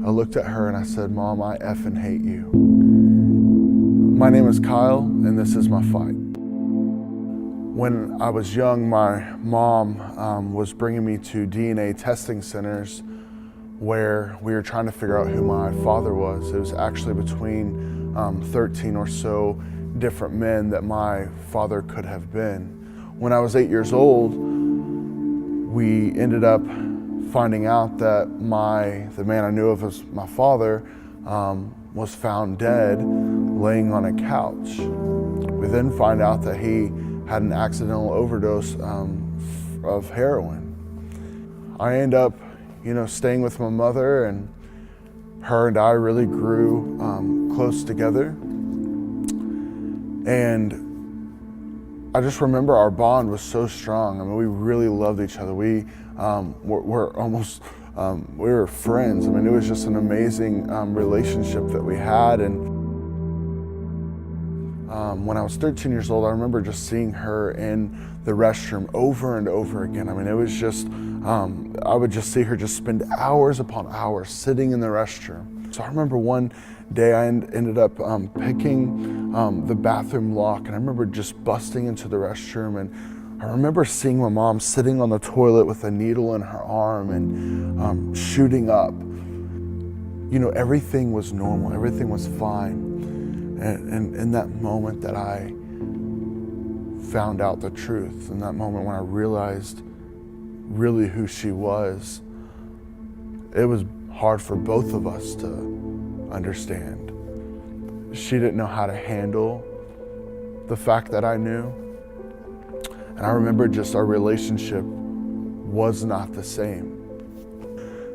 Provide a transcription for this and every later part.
I looked at her and I said, "Mom, I effing hate you." My name is Kyle, and this is my fight. When I was young, my mom was bringing me to DNA testing centers where we were trying to figure out who my father was. It was actually between 13 or so different men that my father could have been. When I was 8 years old, we ended up finding out that the man I knew of as my father was found dead laying on a couch. We then find out that he had an accidental overdose of heroin. I end up, staying with my mother, and her and I really grew close together. And I just remember our bond was so strong. I mean, we really loved each other. We were friends. I mean, it was just an amazing relationship that we had. And when I was 13 years old, I remember just seeing her in the restroom over and over again. I mean, it was just, I would just see her just spend hours upon hours sitting in the restroom. So I remember one day I ended up picking the bathroom lock, and I remember just busting into the restroom, and I remember seeing my mom sitting on the toilet with a needle in her arm and shooting up. Everything was normal, everything was fine. And in that moment that I found out the truth, in that moment when I realized really who she was, it was hard for both of us to understand. She didn't know how to handle the fact that I knew. And I remember just our relationship was not the same.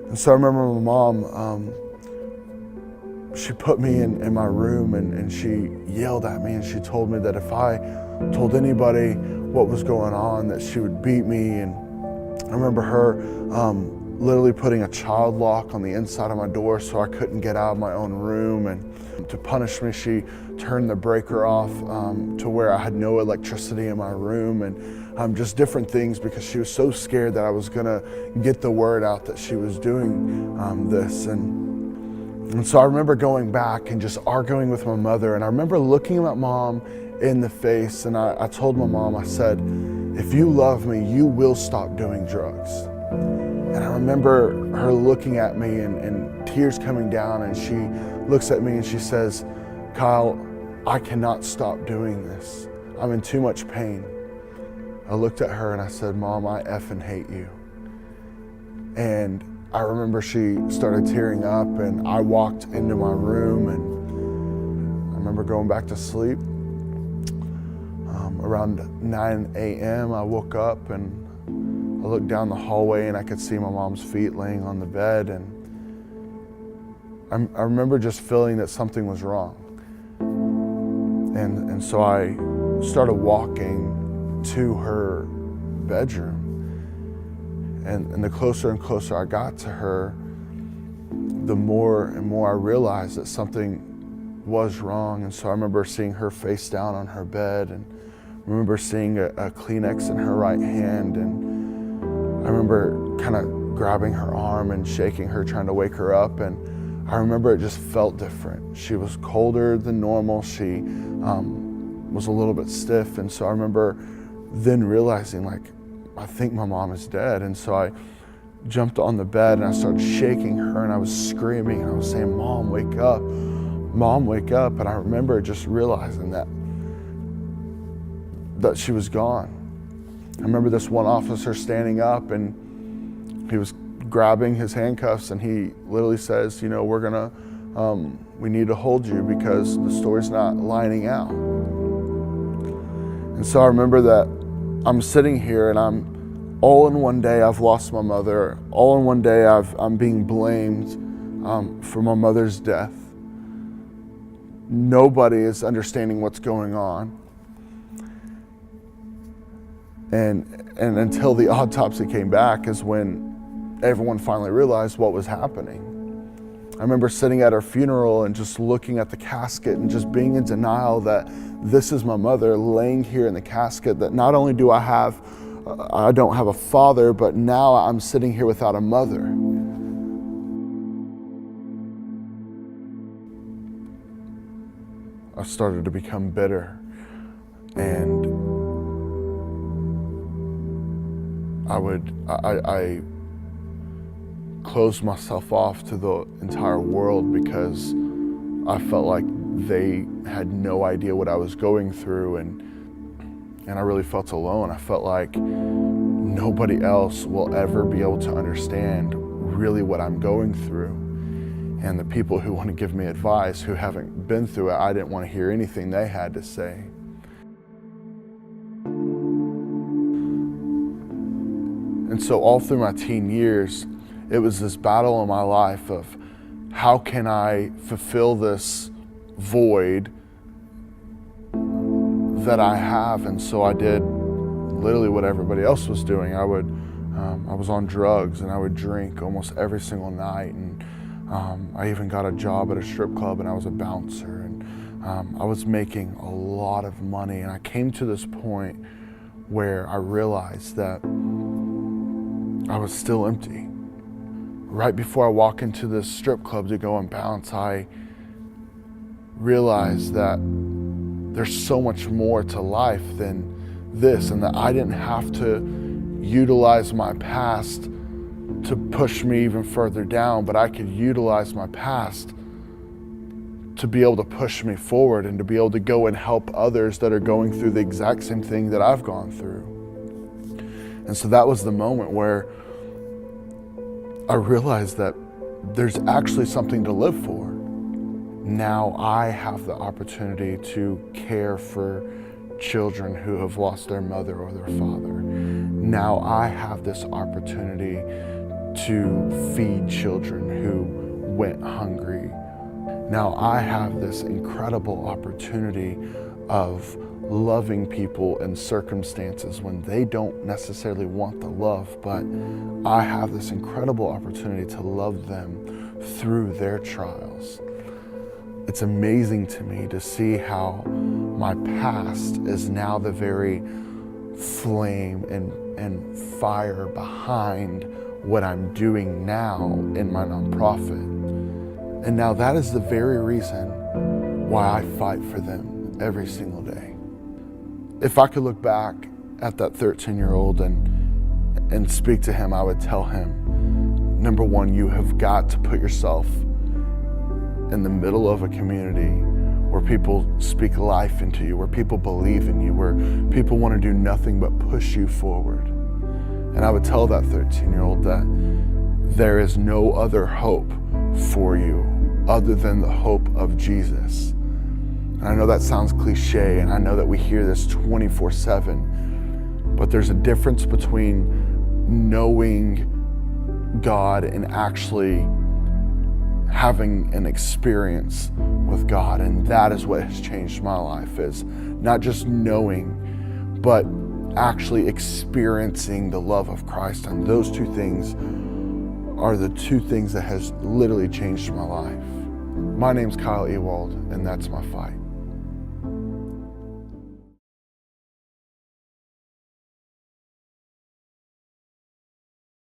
And so I remember my mom, she put me in my room and she yelled at me, and she told me that if I told anybody what was going on, that she would beat me. And I remember her literally putting a child lock on the inside of my door so I couldn't get out of my own room. And to punish me, she turned the breaker off to where I had no electricity in my room, and just different things, because she was so scared that I was gonna get the word out that she was doing this. And so I remember going back and just arguing with my mother, and I remember looking at my mom in the face, and I told my mom, I said, "If you love me, you will stop doing drugs." And I remember her looking at me and tears coming down, and she looks at me and she says, "Kyle, I cannot stop doing this. I'm in too much pain." I looked at her and I said, "Mom, I effing hate you." And I remember she started tearing up, and I walked into my room, and I remember going back to sleep. Around 9 a.m. I woke up and I looked down the hallway and I could see my mom's feet laying on the bed, and I remember just feeling that something was wrong. And so I started walking to her bedroom. And the closer and closer I got to her, the more and more I realized that something was wrong. And so I remember seeing her face down on her bed, and I remember seeing a Kleenex in her right hand, and I remember kind of grabbing her arm and shaking her, trying to wake her up. And I remember it just felt different. She was colder than normal. She was a little bit stiff. And so I remember then realizing, I think my mom is dead. And so I jumped on the bed and I started shaking her, and I was screaming, and I was saying, "Mom, wake up. Mom, wake up." And I remember just realizing that she was gone. I remember this one officer standing up, and he was grabbing his handcuffs, and he literally says, we need to hold you because the story's not lining out. And so I remember that I'm sitting here, and all in one day I've lost my mother. All in one day I'm being blamed for my mother's death. Nobody is understanding what's going on. And until the autopsy came back is when everyone finally realized what was happening. I remember sitting at her funeral and just looking at the casket and just being in denial that this is my mother laying here in the casket, that not only do I don't have a father, but now I'm sitting here without a mother. I started to become bitter, and I closed myself off to the entire world because I felt like they had no idea what I was going through, and I really felt alone. I felt like nobody else will ever be able to understand really what I'm going through. And the people who want to give me advice, who haven't been through it, I didn't want to hear anything they had to say. And so all through my teen years, it was this battle in my life of how can I fulfill this void that I have. And so I did literally what everybody else was doing. I was on drugs, and I would drink almost every single night. And I even got a job at a strip club, and I was a bouncer, and I was making a lot of money. And I came to this point where I realized that I was still empty. Right before I walk into this strip club to go and bounce, I realized that there's so much more to life than this, and that I didn't have to utilize my past to push me even further down, but I could utilize my past to be able to push me forward and to be able to go and help others that are going through the exact same thing that I've gone through. And so that was the moment where I realized that there's actually something to live for. Now I have the opportunity to care for children who have lost their mother or their father. Now I have this opportunity to feed children who went hungry. Now I have this incredible opportunity of loving people in circumstances when they don't necessarily want the love, but I have this incredible opportunity to love them through their trials. It's amazing to me to see how my past is now the very flame and fire behind what I'm doing now in my nonprofit. And now that is the very reason why I fight for them every single day. If I could look back at that 13-year-old and speak to him, I would tell him, number one, you have got to put yourself in the middle of a community where people speak life into you, where people believe in you, where people want to do nothing but push you forward. And I would tell that 13-year-old that there is no other hope for you other than the hope of Jesus. And I know that sounds cliche, and I know that we hear this 24/7, but there's a difference between knowing God and actually having an experience with God. And that is what has changed my life, is not just knowing, but actually experiencing the love of Christ. And those two things are the two things that has literally changed my life. My name's Ewald, and that's my fight.